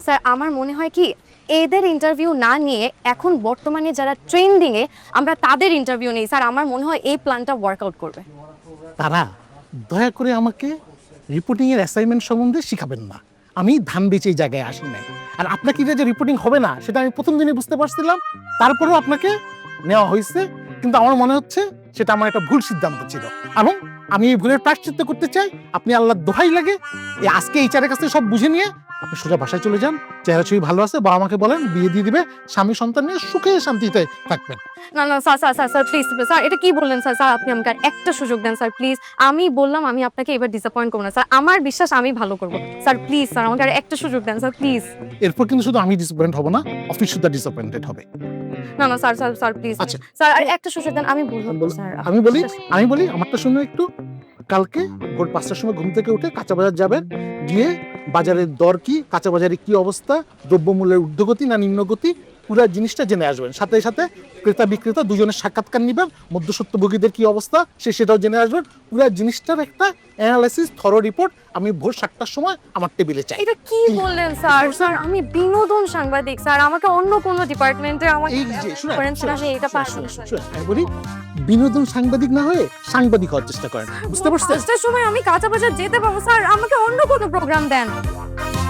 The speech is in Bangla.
স্যার আমার মনে হয় কি এদের ইন্টারভিউ না নিয়ে এখন বর্তমানে যারা ট্রেন্ডিংয়ে আমরা তাদের ইন্টারভিউ নেই স্যার। আমার মনে হয় এই প্ল্যানটা ওয়ার্কআউট করবে। তারা দয়া করে আমাকে রিপোর্টিংয়ের অ্যাসাইনমেন্ট সম্বন্ধে শিখাবেন না। আমি ধান বেচে এই জায়গায় আসি নাই। আর আপনাকে যে রিপোর্টিং হবে না সেটা আমি প্রথম দিনে বুঝতে পারছিলাম, তারপরেও আপনাকে নেওয়া হয়েছে। কিন্তু আমার মনে হচ্ছে সেটা আমার একটা ভুল সিদ্ধান্ত ছিল এবং আমি এই ভুলের প্রায়শ্চিত্ত করতে চাই। আপনি আল্লাহর দোহাই লাগে এই আজকে এইচআরের কাছে সব বুঝে নিয়ে আপনি সোজা বাসায় চলে যান। চেহারা ছবি ভালো আছে, বাবা মাকে বলেন বিয়ে দিয়ে দিবে, স্বামী সন্তান নিয়ে সুখে শান্তিতে থাকবেন। না না sir sir sir sir please sir এটা কি বললেন স্যার? স্যার আপনি আমাকে আর একটা সুযোগ দেন স্যার প্লিজ। আমি বললাম আমি আপনাকে এবার ডিসঅ্যাপয়েন্ট করবো না স্যার, আমার বিশ্বাস আমি ভালো করবো স্যার। প্লিজ স্যার আমাকে আর একটা সুযোগ দেন স্যার প্লিজ। এরপর কিন্তু শুধু আমি ডিসঅ্যাপয়েন্ট হব না, অফিস শুদ্ধ ডিসঅ্যাপয়েন্টেড হবে। না না স্যার স্যার স্যার প্লিজ আচ্ছা। স্যার আর একটা সুযোগ দেন। আমি বলবো স্যার। আমি বলি আমারটা শুনে একটু। কালকে ভোর 5টার সময় ঘুম থেকে উঠে কাঁচা বাজার যাবেন, গিয়ে বাজারের দর কি, কাঁচা বাজারে কি অবস্থা, দ্রব্যমূল্যের ঊর্ধ্বগতি না নিম্নগতি, পুরো জিনিসটা জেনে আসবেন। সাথে সাথে ক্রেতা বিক্রেতা দুজনের সাক্ষাৎকার নেবেন, মধ্যস্বত্বভোগীদের কি অবস্থা সেটাও জেনে আসবেন। পুরো জিনিসটার একটা অ্যানালাইসিস, থরো রিপোর্ট আমি ভোর 7টার সময় আমার টেবিলে চাই। এটা কি বললেন স্যার? স্যার আমি বিনোদন সাংবাদিক স্যার, আমাকে অন্য কোনো ডিপার্টমেন্টে আমাকে এই যে শুনুন, করেন স্যার, আমি এটা পারি না। আমি বলি বিনোদন সাংবাদিক না হয়ে সাংবাদিক হওয়ার চেষ্টা করেন, বুঝতে পারছেন? 5টার সময় আমি কাঁচা বাজার যেতে পারবো স্যার, আমাকে অন্য কোনো প্রোগ্রাম দেন।